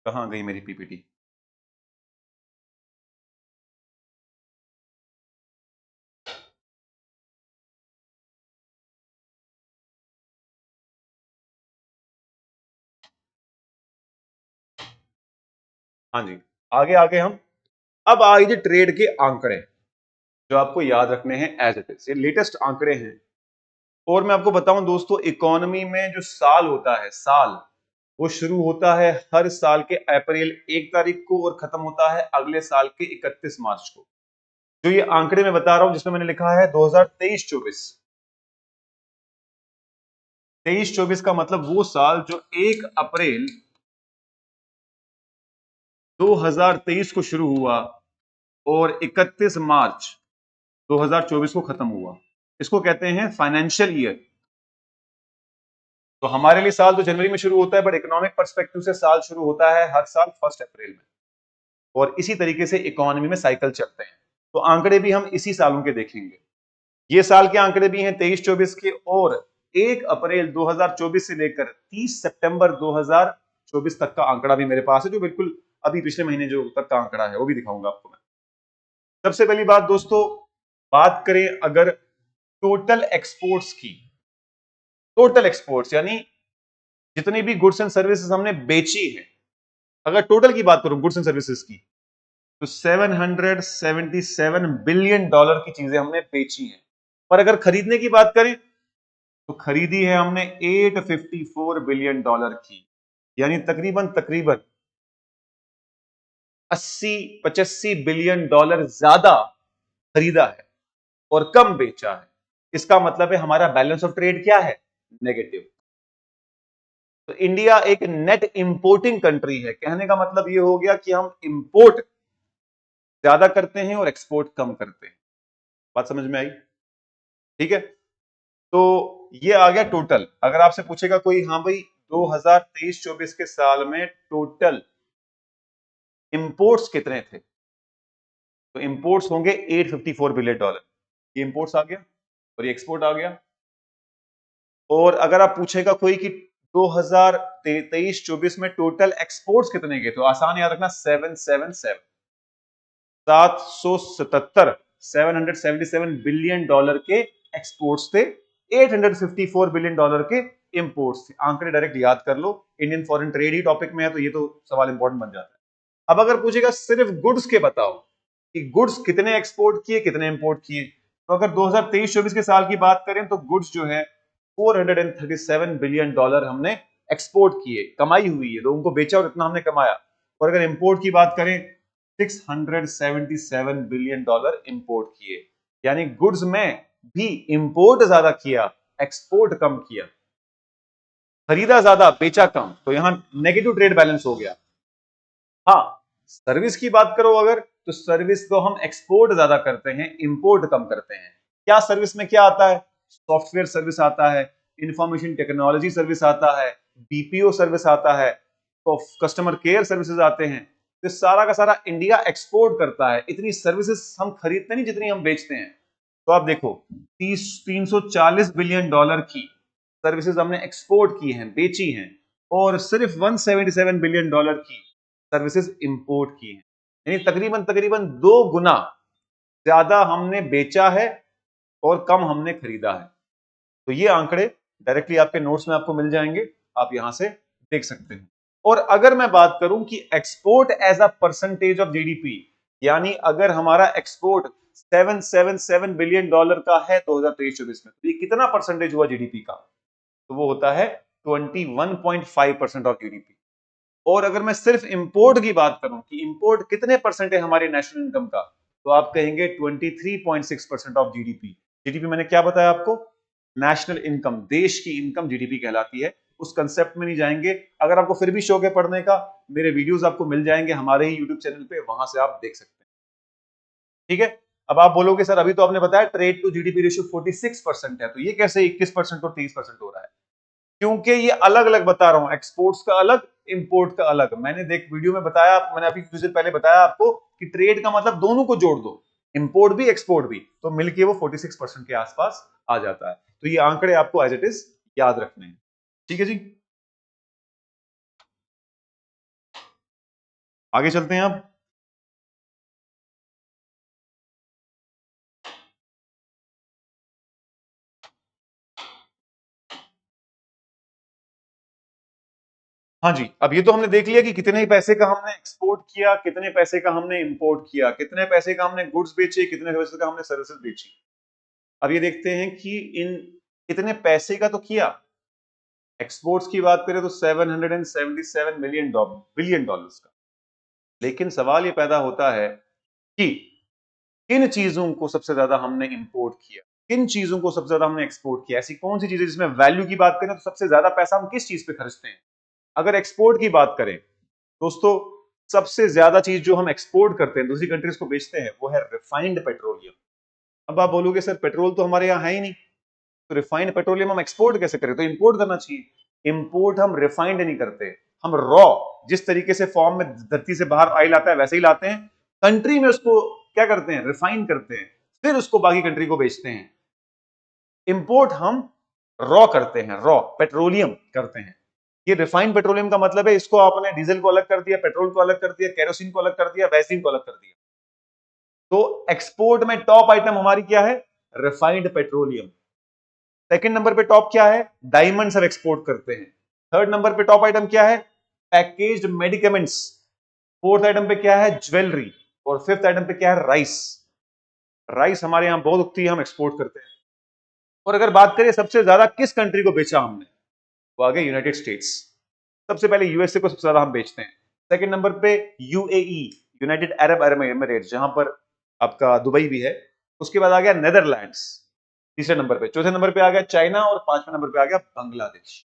कहां गई मेरी पीपीटी? हाँ जी, आगे आगे हम अब आगे ट्रेड के आंकड़े जो आपको याद रखने हैं एज इट इज, ये लेटेस्ट आंकड़े हैं। और मैं आपको बताऊं दोस्तों, इकोनॉमी में जो साल होता है, साल वो शुरू होता है हर साल के अप्रैल 1 तारीख को और खत्म होता है अगले साल के 31 मार्च को। जो ये आंकड़े मैं बता रहा हूं जिसमें मैंने लिखा है 2023-24, 23-24 का मतलब वो साल जो 1 अप्रैल 2023 को शुरू हुआ और 31 मार्च 2024 को खत्म हुआ, इसको कहते हैं फाइनेंशियल ईयर। तो हमारे लिए साल तो जनवरी में शुरू होता है, बट इकोनॉमिक पर्सपेक्टिव से साल शुरू होता है हर साल 1 अप्रैल में, और इसी तरीके से इकोनॉमी में साइकिल चलते हैं। तो आंकड़े भी हम इसी सालों के देखेंगे। ये साल के आंकड़े भी हैं 23-24 के, और 1 अप्रैल 2024 से लेकर 30 सितंबर 2024 तक का आंकड़ा भी मेरे पास है, जो बिल्कुल अभी पिछले महीने जो तक का आंकड़ा है वो भी दिखाऊंगा आपको मैं। सबसे पहली बात दोस्तों, बात करें अगर टोटल एक्सपोर्ट्स की, टोटल एक्सपोर्ट्स यानी जितनी भी गुड्स एंड सर्विसेज हमने बेची है, अगर टोटल की बात करूं गुड्स एंड सर्विसेज की, तो $777 बिलियन की चीजें हमने बेची हैं। पर अगर खरीदने की बात करें तो खरीदी है हमने $854 बिलियन की, यानी तकरीबन तकरीबन 80-85 बिलियन ज्यादा खरीदा है और कम बेचा है। इसका मतलब है हमारा बैलेंस ऑफ ट्रेड क्या है, नेगेटिव। तो इंडिया एक नेट इंपोर्टिंग कंट्री है। कहने का मतलब यह हो गया कि हम इंपोर्ट ज्यादा करते हैं और एक्सपोर्ट कम करते हैं। बात समझ में आई? ठीक है, तो ये आ गया टोटल। अगर आपसे पूछेगा कोई, हाँ भाई 2023-24 के साल में टोटल इंपोर्ट्स कितने थे, तो इंपोर्ट्स होंगे $854 बिलियन। ये इंपोर्ट्स आ गया और ये एक्सपोर्ट आ गया। और अगर आप पूछेगा कोई कि 2023-24 में टोटल एक्सपोर्ट्स कितने के, तो आसान याद रखना 777, 777, $777 बिलियन के एक्सपोर्ट्स थे, $854 बिलियन के इंपोर्ट्स थे। आंकड़े डायरेक्ट याद कर लो, इंडियन फॉरेन ट्रेड ही टॉपिक में है तो ये तो सवाल इंपॉर्टेंट बन जाता है। अब अगर पूछेगा सिर्फ गुड्स के बताओ कि गुड्स कितने एक्सपोर्ट किए कितने इंपोर्ट किए, तो अगर 2023-24 के साल की बात करें तो गुड्स जो है 437 बिलियन डॉलर हमने एक्सपोर्ट किए, कमाई हुई है, लोगों को बेचा और इतना हमने कमाया। और अगर इंपोर्ट की बात करें 677 बिलियन डॉलर इंपोर्ट किए, यानी गुड्स में भी इंपोर्ट ज्यादा किया, एक्सपोर्ट कम किया, खरीदा ज्यादा बेचा कम, तो यहां नेगेटिव ट्रेड बैलेंस हो गया। हाँ, सर्विस की बात करो अगर, तो सर्विस को हम एक्सपोर्ट ज्यादा करते हैं, इंपोर्ट कम करते हैं। क्या सर्विस में क्या आता है? सॉफ्टवेयर सर्विस आता है, इंफॉर्मेशन टेक्नोलॉजी सर्विस आता है, बीपीओ सर्विस आता है, तो कस्टमर केयर सर्विसेज आते हैं। तो सारा का सारा इंडिया एक्सपोर्ट करता है, इतनी सर्विसेज हम खरीदते नहीं जितनी हम बेचते हैं। तो आप देखो 340 बिलियन डॉलर की सर्विसेज हमने एक्सपोर्ट की हैं, बेची हैं, और सिर्फ 177 बिलियन डॉलर की सर्विसेज इंपोर्ट की हैं, यानी तकरीबन तकरीबन 2 गुना ज्यादा हमने बेचा है और कम हमने खरीदा है। तो ये आंकड़े डायरेक्टली आपके नोट्स में आपको मिल जाएंगे, आप यहां से देख सकते हैं। और अगर मैं बात करूं कि export as a percentage of GDP, यानी अगर हमारा एक्सपोर्ट 777 बिलियन डॉलर का है 2023-24 में, तो ये कितना परसेंटेज हुआ जीडीपी का? तो वो होता है 21.5% ऑफ जीडीपी। और अगर मैं सिर्फ इंपोर्ट की बात करूं कि इंपोर्ट कितने परसेंट है हमारे नेशनल इनकम का, तो आप कहेंगे 23.6% ऑफ जीडीपी। जीडीपी मैंने क्या बताया आपको? नेशनल इनकम, देश की इनकम जीडीपी कहलाती है। उस कंसेप्ट में नहीं जाएंगे, अगर आपको फिर भी शौक है पढ़ने का, मेरे वीडियोस आपको मिल जाएंगे हमारे ही यूट्यूब चैनल पे, वहां से आप देख सकते हैं। ठीक है, अब आप बोलोगे सर अभी तो आपने बताया ट्रेड टू जीडीपी रेशियो 46% है, तो ये कैसे 21% और 30% हो रहा है? क्योंकि ये अलग अलग बता रहा हूं, एक्सपोर्ट्स का अलग, इंपोर्ट का अलग। मैंने देख वीडियो में बताया, मैंने अभी कुछ देर पहले बताया आपको कि ट्रेड का मतलब दोनों को जोड़ दो, इंपोर्ट भी एक्सपोर्ट भी, तो मिलके वो 46% के आसपास आ जाता है। तो ये आंकड़े आपको एज इट इज याद रखने हैं। ठीक है जी, आगे चलते हैं अब। हाँ जी, अब ये तो हमने देख लिया कि कितने पैसे का हमने एक्सपोर्ट किया, कितने पैसे का हमने इंपोर्ट किया, कितने पैसे का हमने गुड्स बेचे, कितने पैसे का हमने सर्विसेज बेची। अब ये देखते हैं कि इन कितने पैसे का तो किया, एक्सपोर्ट्स की बात करें तो 777 बिलियन डॉलर्स का। लेकिन सवाल ये पैदा होता है कि किन चीजों को सबसे ज्यादा हमने इंपोर्ट किया, किन चीजों को सबसे ज्यादा हमने एक्सपोर्ट किया, ऐसी कौन सी चीजें जिसमें वैल्यू की बात करें तो सबसे ज्यादा पैसा हम किस चीज पे खर्चते हैं? अगर एक्सपोर्ट की बात करें दोस्तों, सबसे ज्यादा चीज जो हम एक्सपोर्ट करते हैं, दूसरी कंट्रीज को बेचते हैं, वो है रिफाइंड पेट्रोलियम। अब आप बोलोगे सर पेट्रोल तो हमारे यहाँ है ही नहीं, तो रिफाइंड पेट्रोलियम हम एक्सपोर्ट कैसे करें? तो इंपोर्ट करना चाहिए। इंपोर्ट हम रिफाइंड नहीं करते, हम रॉ, जिस तरीके से फॉर्म में धरती से बाहर ऑयल आता है वैसे ही लाते हैं, कंट्री में उसको क्या करते हैं? रिफाइन करते हैं, फिर उसको बाकी कंट्री को बेचते हैं। इंपोर्ट हम रॉ करते हैं, रॉ पेट्रोलियम करते हैं। ये रिफाइंड पेट्रोलियम का मतलब है इसको आपने डीजल को अलग कर दिया, पेट्रोल को अलग कर दिया, केरोसिन को अलग कर दिया, वैसीन को अलग कर दिया। तो एक्सपोर्ट में टॉप आइटम हमारी क्या है? Refined petroleum. सेकंड नंबर पे टॉप क्या है? डायमंड सब एक्सपोर्ट करते हैं। थर्ड नंबर पे टॉप आइटम क्या है? पैकेज्ड मेडिकेमेंट्स। फोर्थ आइटम पे क्या है? ज्वेलरी। और फिफ्थ आइटम पे क्या है? राइस। राइस हमारे यहां बहुत उगती है, हम एक्सपोर्ट करते हैं। और अगर बात करें सबसे ज्यादा किस कंट्री को बेचा हमने, वो आ गया यूनाइटेड स्टेट्स। सबसे पहले यूएसए को सबसे ज्यादा हम बेचते हैं। सेकंड नंबर पे यूएई, यूनाइटेड अरब एमिरेट्स, जहां पर आपका दुबई भी है। उसके बाद आ गया नेदरलैंड्स तीसरे नंबर पे। चौथे नंबर पे आ गया चाइना, और पांचवें नंबर पे आ गया बांग्लादेश।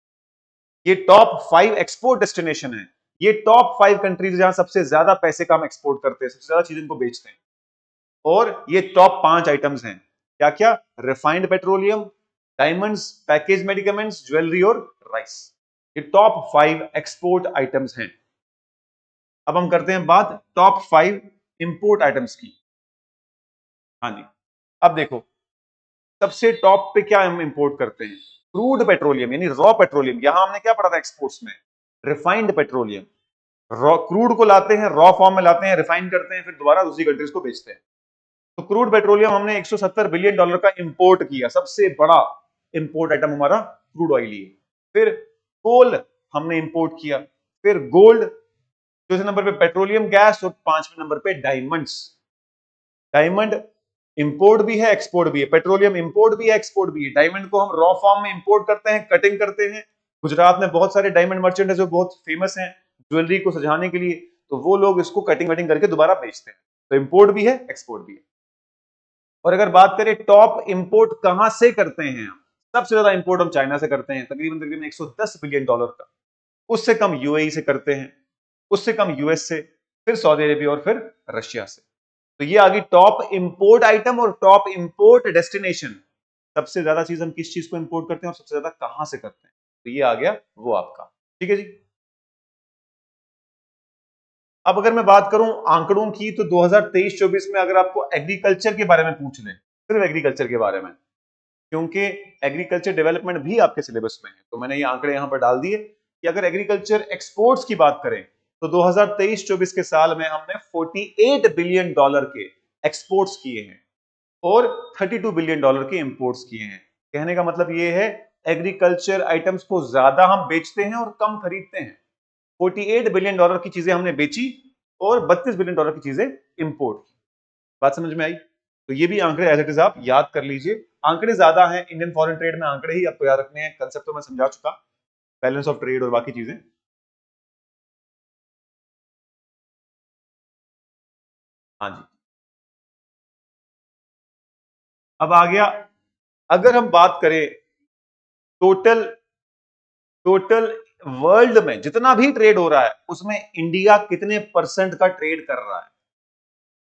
ये टॉप 5 एक्सपोर्ट डेस्टिनेशन है। ये टॉप 5 कंट्रीज जहां सबसे ज्यादा पैसे का हम एक्सपोर्ट करते हैं, सबसे ज्यादा चीजें को बेचते हैं। और ये टॉप 5 आइटम्स हैं, क्या क्या? Refined petroleum, diamonds, package medicaments, jewellery और राइस। ये टॉप 5 एक्सपोर्ट आइटम्स हैं। अब हम करते हैं बात टॉप 5 इंपोर्ट आइटम्स की। हाँ जी, अब देखो सबसे टॉप पे क्या हम इंपोर्ट करते हैं? क्रूड पेट्रोलियम, यानी रॉ पेट्रोलियम। यहां हमने क्या पढ़ा था एक्सपोर्ट्स में? Refined petroleum. रॉ क्रूड को लाते हैं, रॉ फॉर्म में लाते हैं, रिफाइन करते हैं, फिर दोबारा दूसरी कंट्रीज को बेचते हैं। तो क्रूड पेट्रोलियम हमने 170 बिलियन डॉलर का इंपोर्ट किया, सबसे बड़ा इंपोर्ट आइटम हमारा क्रूड ऑयल ही है। फिर कोल हमने इंपोर्ट किया, फिर गोल्ड, चौथे नंबर पे पेट्रोलियम गैस और पांचवें नंबर पे डायमंड्स। डायमंड इंपोर्ट भी है एक्सपोर्ट भी है, पेट्रोलियम इंपोर्ट भी है एक्सपोर्ट भी है। डायमंड को हम रॉ फॉर्म में इंपोर्ट करते हैं, कटिंग करते हैं। गुजरात में बहुत सारे डायमंड मर्चेंट है जो बहुत फेमस हैं ज्वेलरी को सजाने के लिए, तो वो लोग इसको कटिंग वटिंग करके दोबारा बेचते हैं। तो इंपोर्ट भी है एक्सपोर्ट भी है। और अगर बात करें टॉप इंपोर्ट कहां से करते हैं, सबसे ज्यादा इंपोर्ट हम चाइना से करते हैं, तकरीबन तकरीबन $110 बिलियन का। उससे कम यूएई से करते हैं, उससे कम यूएस से, फिर सऊदी अरेबिया और फिर रशिया से। तो ये आ गई टॉप इंपोर्ट आइटम और टॉप इंपोर्ट डेस्टिनेशन। सबसे ज्यादा चीज हम किस चीज को इंपोर्ट करते हैं और सबसे ज्यादा कहां से करते हैं, तो ये आ गया वो आपका। ठीक है जी। अब अगर मैं बात करूं आंकड़ों की, तो 2023-24 में अगर आपको एग्रीकल्चर के बारे में पूछ लें, सिर्फ एग्रीकल्चर के बारे में, क्योंकि एग्रीकल्चर डेवलपमेंट भी आपके सिलेबस में है, तो मैंने ये आंकड़े यहां पर डाल दिए कि अगर एग्रीकल्चर एक्सपोर्ट्स की बात करें तो 2023-24 के साल में हमने $48 बिलियन के एक्सपोर्ट्स किए हैं और $32 बिलियन के इंपोर्ट्स किए हैं। कहने का मतलब ये है एग्रीकल्चर आइटम्स को ज्यादा हम बेचते हैं और कम खरीदते हैं। $48 बिलियन की चीजें हमने बेची और $32 बिलियन की चीजें इंपोर्ट की। बात समझ में आई? तो ये भी आंकड़े एज इट इज आप याद कर लीजिए। आंकड़े ज्यादा हैं इंडियन फॉरेन ट्रेड में, आंकड़े ही आपको याद रखने हैं। कंसेप्ट तो मैं समझा चुका, बैलेंस ऑफ ट्रेड और बाकी चीजें। हाँ जी। अब आ गया, अगर हम बात करें टोटल टोटल वर्ल्ड में जितना भी ट्रेड हो रहा है उसमें इंडिया कितने परसेंट का ट्रेड कर रहा है।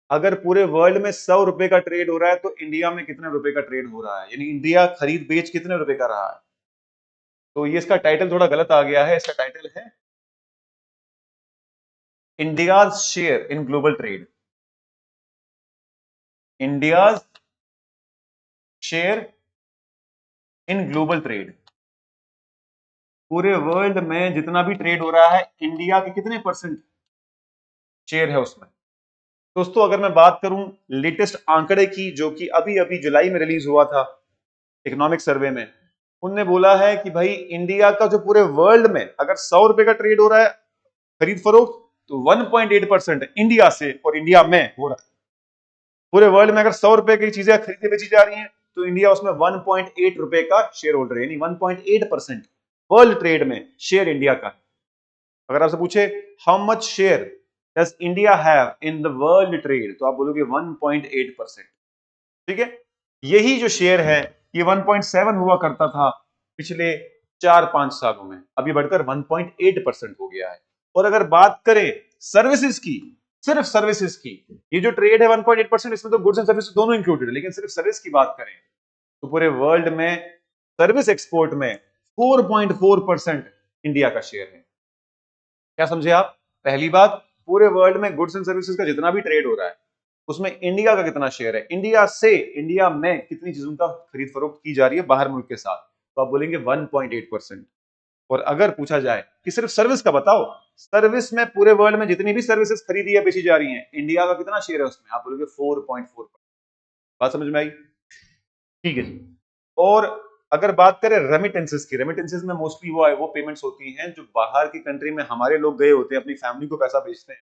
अगर पूरे वर्ल्ड में $100 का ट्रेड हो रहा है तो इंडिया में कितने रुपए का ट्रेड हो रहा है, यानी इंडिया खरीद बेच कितने रुपए का रहा है। तो ये इसका टाइटल थोड़ा गलत आ गया है, इसका टाइटल है India's share in global trade. India's share in global trade. पूरे वर्ल्ड में जितना भी ट्रेड हो रहा है इंडिया के कितने परसेंट शेयर है उसमें। दोस्तों अगर मैं बात करूं लेटेस्ट आंकड़े की, जो कि अभी अभी जुलाई में रिलीज हुआ था इकोनॉमिक सर्वे में, उनने बोला है कि भाई इंडिया का जो पूरे वर्ल्ड में अगर $100 का ट्रेड हो रहा है खरीद फरोख्त, तो 1.8% इंडिया से और इंडिया में हो रहा है। पूरे वर्ल्ड में अगर $100 की चीजें खरीदी बेची जा रही हैं तो इंडिया उसमें $1.8 का शेयर होल्डर है, यानी 1.8% वर्ल्ड ट्रेड में शेयर इंडिया का। अगर आपसे पूछे how much share does India have in the world trade, तो आप बोलोगे 1.8%। ठीक है, यही जो शेयर है ये 1.7 हुआ करता था पिछले 4-5 सालों में, अभी बढ़कर 1.8% हो गया है। और अगर बात करें सर्विसेज की, सिर्फ सर्विसेज की, ये जो ट्रेड है 1.8%, इसमें तो गुड्स एंड सर्विसेज दोनों इंक्लूडेड है, लेकिन सिर्फ सर्विस की बात करें तो पूरे वर्ल्ड में सर्विस एक्सपोर्ट में 4.4% इंडिया का शेयर है। क्या समझे आप? पहली बात, पूरे वर्ल्ड में गुड्स एंड सर्विसेज का जितना भी ट्रेड हो रहा है उसमें इंडिया का कितना शेयर है, इंडिया से इंडिया में कितनी चीजों का खरीद फरोख्त की जा रही है बाहर मुल्क के साथ, तो आप बोलेंगे 1.8%। और अगर पूछा जाए कि सिर्फ सर्विस का बताओ, सर्विस में पूरे वर्ल्ड में जितनी भी सर्विसेज खरीदी या बेची जा रही हैं इंडिया का कितना शेयर है उसमें, आप बोलोगे 4.4%। बात समझ में आई? ठीक है जी। और अगर बात करें रेमिटेंसेस की, रेमिटेंसेस में मोस्टली वो पेमेंट्स होती हैं जो बाहर की कंट्री में हमारे लोग गए होते हैं अपनी फैमिली को पैसा भेजते हैं,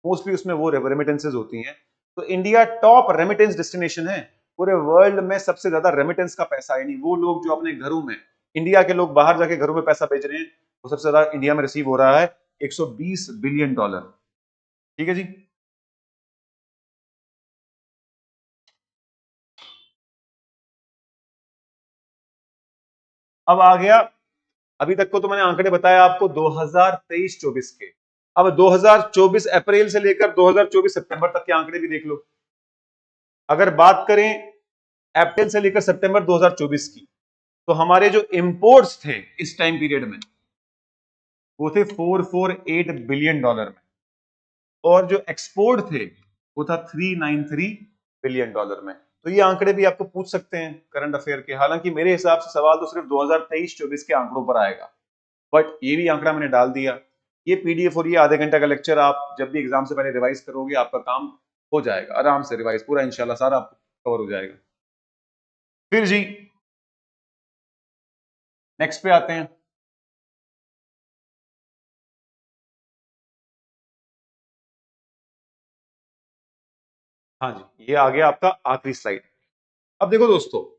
मोस्टली उसमें वो रेमिटेंसेस होती हैं। तो इंडिया टॉप रेमिटेंस डेस्टिनेशन है पूरे वर्ल्ड में, सबसे ज्यादा रेमिटेंस का पैसा, यानी वो लोग जो अपने घरों में, इंडिया के लोग बाहर जाके घरों में पैसा भेज रहे हैं, वो सबसे ज्यादा इंडिया में रिसीव हो रहा है $120 बिलियन। ठीक है जी। अब आ गया, अभी तक को तो मैंने आंकड़े बताया आपको 2023-24 के। अब 2024 अप्रैल से लेकर 2024 सितंबर तक के आंकड़े भी देख लो। अगर बात करें अप्रैल से लेकर सितंबर 2024 की, तो हमारे जो इंपोर्ट्स थे इस टाइम पीरियड में वो थे $448 बिलियन में, और जो एक्सपोर्ट थे वो था $393 बिलियन में। तो ये आंकड़े भी आपको पूछ सकते हैं करंट अफेयर के, हालांकि मेरे हिसाब से सवाल तो सिर्फ 2023-24 के आंकड़ों पर आएगा, बट ये भी आंकड़ा मैंने डाल दिया। ये पीडीएफ और ये आधे घंटे का लेक्चर आप जब भी एग्जाम से पहले रिवाइज करोगे आपका काम हो जाएगा आराम से, रिवाइज पूरा इंशाल्लाह सारा कवर हो जाएगा। फिर जी नेक्स्ट पे आते हैं। हाँ जी, ये आ गया आपका आखिरी स्लाइड। अब देखो दोस्तों,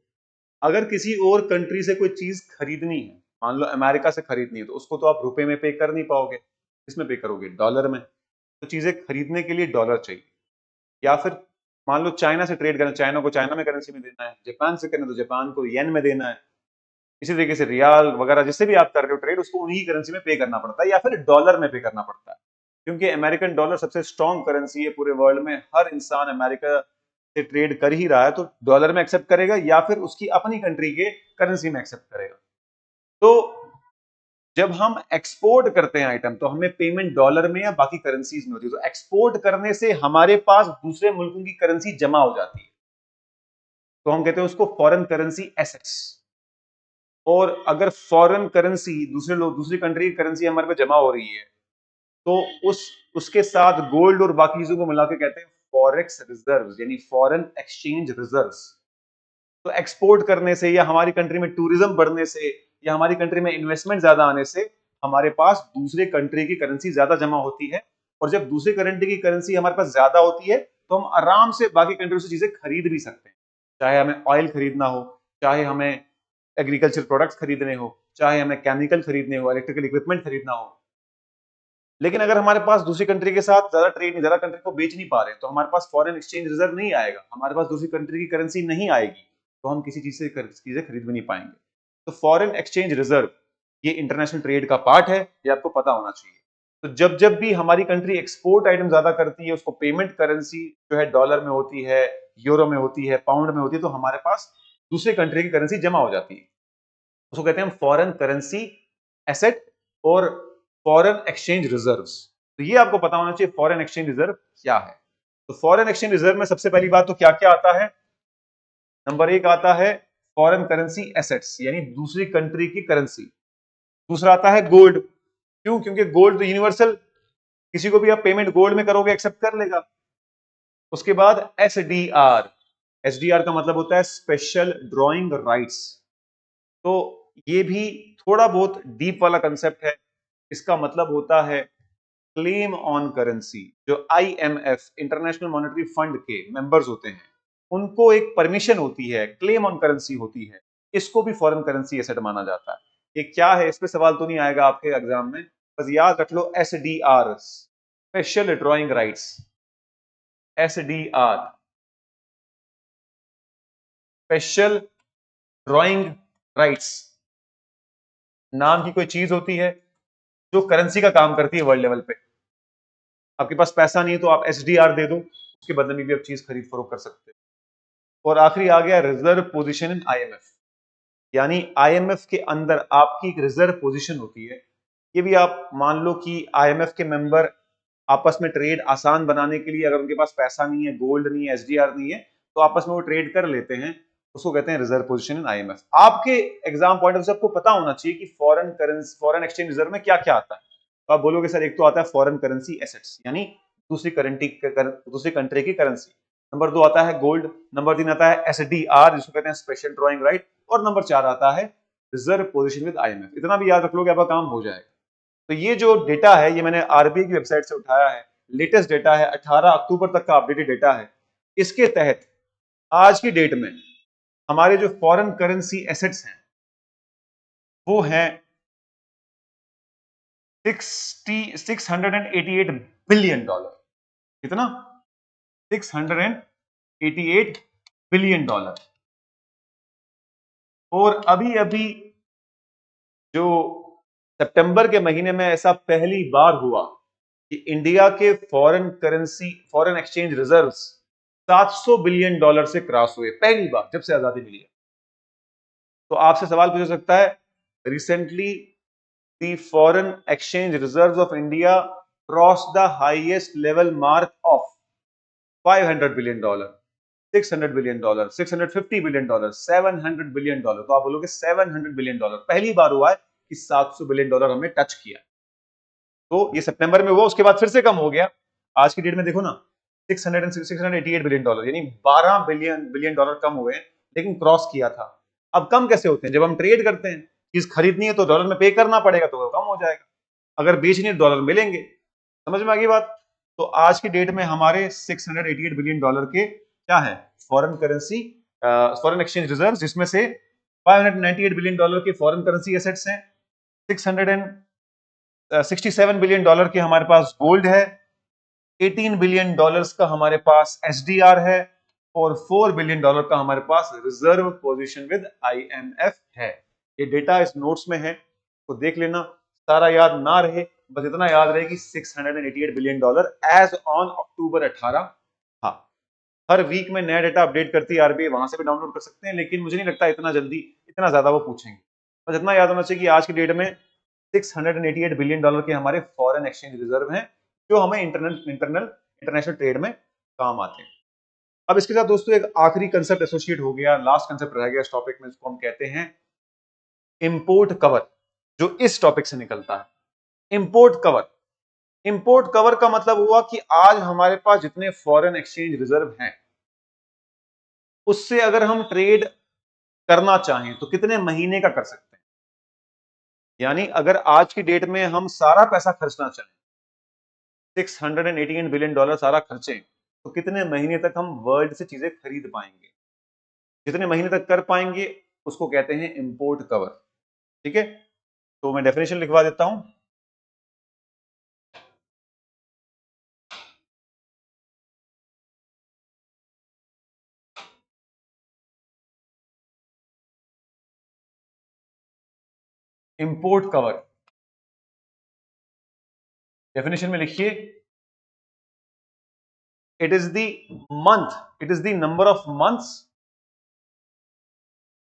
अगर किसी और कंट्री से कोई चीज खरीदनी है, मान लो अमेरिका से खरीदनी है, तो उसको तो आप रुपए में पे कर नहीं पाओगे, किसमें पे करोगे? डॉलर में। तो चीजें खरीदने के लिए डॉलर चाहिए। या फिर मान लो चाइना से ट्रेड करना, चाइना को चाइना में करेंसी में देना है, जापान से करना तो जापान को येन में देना है। इसी तरीके से रियाल वगैरह जिससे भी आप कर रहे हो ट्रेड, उसको उन्हीं करेंसी में पे करना पड़ता है, या फिर डॉलर में पे करना पड़ता है। क्योंकि अमेरिकन डॉलर सबसे स्ट्रॉन्ग करेंसी है पूरे वर्ल्ड में, हर इंसान अमेरिका से ट्रेड कर ही रहा है, तो डॉलर में एक्सेप्ट करेगा या फिर उसकी अपनी कंट्री के करेंसी में एक्सेप्ट करेगा। तो जब हम एक्सपोर्ट करते हैं आइटम, तो हमें पेमेंट डॉलर में या बाकी करेंसीज में होती है। तो एक्सपोर्ट करने से हमारे पास दूसरे मुल्कों की करेंसी जमा हो जाती है, तो हम कहते हैं उसको फॉरेन करेंसी एसेट्स। और अगर फॉरेन करेंसी दूसरे लोग दूसरी कंट्री की करेंसी हमारे पे जमा हो रही है, तो उसके साथ गोल्ड और बाकी चीजों को मिला के कहते हैं फॉरेक्स रिजर्व्स, यानी फॉरेन एक्सचेंज रिजर्व्स। तो एक्सपोर्ट करने से या हमारी कंट्री में टूरिज्म बढ़ने से या हमारी कंट्री में इन्वेस्टमेंट ज्यादा आने से हमारे पास दूसरे कंट्री की करेंसी ज्यादा जमा होती है। और जब दूसरी कंट्री की करेंसी हमारे पास ज्यादा होती है, तो हम आराम से बाकी कंट्री से चीजें खरीद भी सकते हैं। चाहे हमें ऑयल खरीदना हो, चाहे हमें एग्रीकल्चर प्रोडक्ट्स खरीदने हो, चाहे हमें केमिकल खरीदने हो, इलेक्ट्रिकल इक्विपमेंट खरीदना हो। लेकिन अगर हमारे पास दूसरी कंट्री के साथ ज्यादा ट्रेड नहीं, ज्यादा कंट्री को बेच नहीं पा रहे, तो हमारे पास फॉरेन एक्सचेंज रिजर्व नहीं आएगा, हमारे पास दूसरी कंट्री की करेंसी नहीं आएगी, तो हम किसी चीज से चीजें खरीद भी नहीं पाएंगे। तो फॉरेन एक्सचेंज रिजर्व ये इंटरनेशनल ट्रेड का पार्ट है, ये आपको पता होना चाहिए। तो जब जब भी हमारी कंट्री एक्सपोर्ट आइटम ज्यादा करती है, उसको पेमेंट करेंसी जो है डॉलर में होती है, यूरो में होती है, पाउंड में होती है, तो हमारे पास दूसरे कंट्री की करेंसी जमा हो जाती है। उसको कहते हैं फॉरेन करेंसी एसेट और फॉरेन एक्सचेंज रिजर्व्स। तो ये आपको पता होना चाहिए फॉरेन एक्सचेंज रिजर्व क्या है। तो फॉरेन एक्सचेंज रिजर्व में सबसे पहली बात तो क्या क्या आता है? नंबर एक आता है फॉरेन करेंसी एसेट्स, यानी दूसरी कंट्री की करेंसी। दूसरा आता है गोल्ड। क्यों? क्योंकि गोल्ड तो यूनिवर्सल, किसी को भी आप पेमेंट गोल्ड में करोगे एक्सेप्ट कर लेगा। उसके बाद एसडीआर। एसडीआर का मतलब होता है स्पेशल ड्रॉइंग राइट्स। तो ये भी थोड़ा बहुत डीप वाला कंसेप्ट है। इसका मतलब होता है क्लेम ऑन करेंसी। जो आईएमएफ इंटरनेशनल मॉनेटरी फंड के मेंबर्स होते हैं, उनको एक परमिशन होती है, क्लेम ऑन करेंसी होती है। इसको भी फॉरेन करेंसी एसेट माना जाता है। ये क्या है, इस पे सवाल तो नहीं आएगा आपके एग्जाम में, बस याद रख लो SDR, special drawing rights. SDR special drawing rights नाम की कोई चीज होती है जो करेंसी का काम करती है वर्ल्ड लेवल पे। आपके पास पैसा नहीं है तो आप एसडीआर दे दो, उसके बदले में भी आप चीज खरीद फरोख्त कर सकते हो। और आखिरी आ गया रिजर्व पोजीशन इन आईएमएफ, यानी आईएमएफ के अंदर आपकी एक रिजर्व पोजीशन होती है। ये भी आप मान लो कि आईएमएफ के मेंबर आपस में ट्रेड आसान बनाने के लिए, अगर उनके पास पैसा नहीं है, गोल्ड नहीं है, एसडीआर नहीं है, तो आपस में वो ट्रेड कर लेते हैं। उसको कहते हैं रिजर्व पोजीशन इन आईएमएफ। आपके एग्जाम पॉइंट ऑफ से आपको पता होना चाहिए कि foreign currency, foreign exchange reserve में क्या क्या आता है। तो आप बोलोगे सर एक तो आता है फॉरेन करेंसी एसेट्स, यानी दूसरी कंट्री की करेंसी। नंबर दो आता है गोल्ड। नंबर तीन आता है एसडीआर, जिसको कहते हैं स्पेशल ड्रॉइंग राइट। और नंबर चार आता है रिजर्व पोजीशन विद आईएमएफ। इतना भी याद रख लोगे आपका काम हो जाएगा। तो ये जो डेटा है, ये मैंने आरबीआई की वेबसाइट से उठाया है। लेटेस्ट डेटा है, 18 अक्टूबर तक का अपडेटेड डेटा है। इसके तहत आज की डेट में हमारे जो फॉरेन करेंसी एसेट्स हैं वो हैं 688 बिलियन डॉलर। कितना? 688 बिलियन डॉलर। और अभी अभी जो सितंबर के महीने में ऐसा पहली बार हुआ कि इंडिया के foreign exchange reserves 700 billion dollar से क्रॉस हुए, पहली बार जब से आजादी मिली है। तो आपसे सवाल पूछा सकता है, recently the foreign exchange reserves of India cross the highest level mark of 500 billion dollar, 600 billion dollar, 650 billion dollar, 700 billion dollar. तो आप बोलोगे 700 बिलियन डॉलर पहली बार हुआ है कि 700 बिलियन डॉलर हमने टच किया। तो ये सितंबर में हुआ, उसके बाद फिर से कम हो गया। आज की डेट में देखो ना, 688 बिलियन डॉलर, यानी 12 बिलियन डॉलर कम हुए हैं, लेकिन क्रॉस किया था। अब कम कैसे होते हैं? जब हम ट्रेड करते हैं, चीज खरीदनी है तो डॉलर में पे करना पड़ेगा, तो वो कम हो जाएगा। अगर बेचनी है डॉलर मिलेंगे। समझ में आ गई बात? तो आज की डेट में हमारे $688 बिलियन के क्या है, foreign currency, foreign exchange reserve, जिसमें से $598 बिलियन के फॉरेन करेंसी एसेट्स हैं, $667 बिलियन के हमारे पास गोल्ड है, $18 बिलियन का हमारे पास एसडीआर है, और $4 बिलियन का हमारे पास रिजर्व पोजीशन विद आईएमएफ है। ये डेटा इस नोट्स में है, तो देख लेना, सारा याद ना रहे, बस इतना याद रहे कि $688 बिलियन एज ऑन अक्टूबर 18। हाँ, हर वीक में नया डेटा अपडेट करती है आरबीआई, वहां से भी डाउनलोड कर सकते हैं, लेकिन मुझे नहीं लगता इतना जल्दी इतना ज्यादा वो पूछेंगे। बस इतना याद होना चाहिए कि आज की डेट में $688 बिलियन के हमारे फॉरेन एक्सचेंज रिजर्व हैं, जो हमें इंटरनेशनल ट्रेड में काम आते हैं। अब इसके साथ दोस्तों एक आखिरी कंसेप्ट एसोसिएट हो गया, लास्ट कंसेप्ट रह गया इस टॉपिक में, इसको हम कहते हैं इंपोर्ट कवर, जो इस टॉपिक से निकलता है। इंपोर्ट कवर का मतलब हुआ कि आज हमारे पास जितने फॉरेन एक्सचेंज रिजर्व हैं, उससे अगर हम ट्रेड करना चाहें तो कितने महीने का कर सकते हैं। यानी अगर आज की डेट में हम सारा पैसा खर्चना चाहें, $688 बिलियन सारा खर्चें, तो कितने महीने तक हम वर्ल्ड से चीजें खरीद पाएंगे, जितने महीने तक कर पाएंगे उसको कहते हैं इंपोर्ट कवर। ठीक है, तो मैं डेफिनेशन लिखवा देता हूं। इंपोर्ट कवर डेफिनेशन में लिखिए, it is the month, it is the number of months,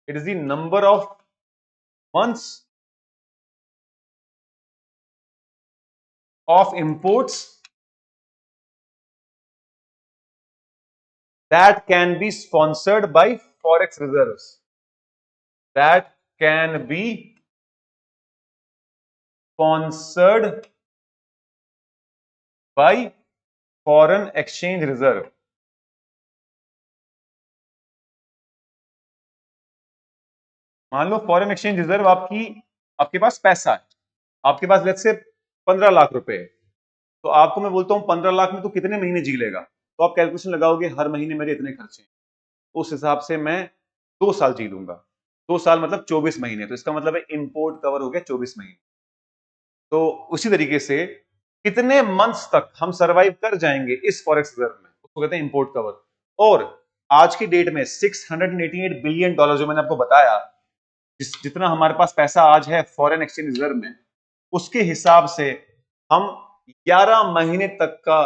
it is the number of months of imports that can be sponsored by forex reserves, that can be sponsored by foreign exchange reserve। मान लो फॉरेन एक्सचेंज रिजर्व आपके पास पैसा है, आपके पास लेट्स से 15 लाख रुपए है, तो आपको मैं बोलता हूं 15 लाख में तो कितने महीने जी लेगा, तो आप कैलकुलेशन लगाओगे हर महीने मेरे इतने खर्चे, उस हिसाब से मैं 2 साल जी लूंगा। 2 साल मतलब 24 महीने, तो इसका मतलब है इंपोर्ट कवर हो गया 24 महीने। तो उसी तरीके से कितने मंथ्स तक हम सरवाइव कर जाएंगे इस फॉरेक्स रिजर्व में, उसको कहते हैं इंपोर्ट कवर। और आज की डेट में $688 बिलियन जो मैंने आपको बताया, जितना हमारे पास पैसा आज है फॉरेन एक्सचेंज रिजर्व में, उसके हिसाब से हम 11 महीने तक का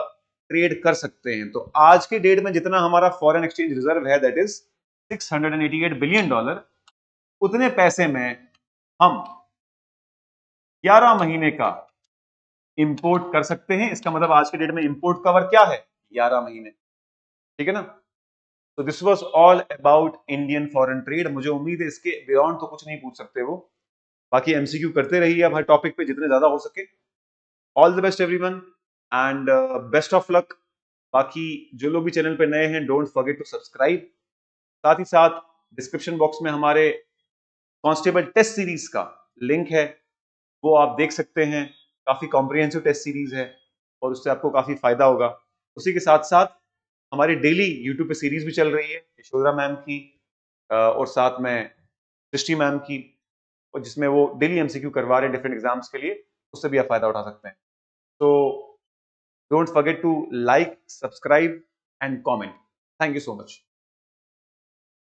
ट्रेड कर सकते हैं। तो आज की डेट में जितना हमारा फॉरेन एक्सचेंज रिजर्व है, दैट इज $688 बिलियन, उतने पैसे में हम 11 महीने का इंपोर्ट कर सकते हैं। इसका मतलब आज की डेट में इंपोर्ट कवर क्या है, 11 महीने। ठीक है ना, तो this was all about Indian foreign trade. मुझे उम्मीद है इसके बियॉन्ड तो कुछ नहीं पूछ सकते वो, बाकी एमसीक्यू करते रहिए अब हर टॉपिक पे जितने ज्यादा हो सके। All the best everyone and best of luck. बाकी जो लोग भी चैनल पे नए हैं, डोंट फॉरगेट टू सब्सक्राइब। साथ ही साथ डिस्क्रिप्शन बॉक्स में हमारे कांस्टेबल टेस्ट सीरीज का लिंक है, वो आप देख सकते हैं। काफी कॉम्प्रिहेंसिव टेस्ट सीरीज है और उससे आपको काफी फायदा होगा। उसी के साथ साथ हमारी डेली यूट्यूब पे सीरीज भी चल रही है, यशोधरा मैम की और साथ में सृष्टि मैम की, और जिसमें वो डेली एमसीक्यू करवा रहे हैं डिफरेंट एग्जाम्स के लिए, उससे भी आप फायदा उठा सकते हैं। तो don't forget to like, subscribe and comment. Thank you so much.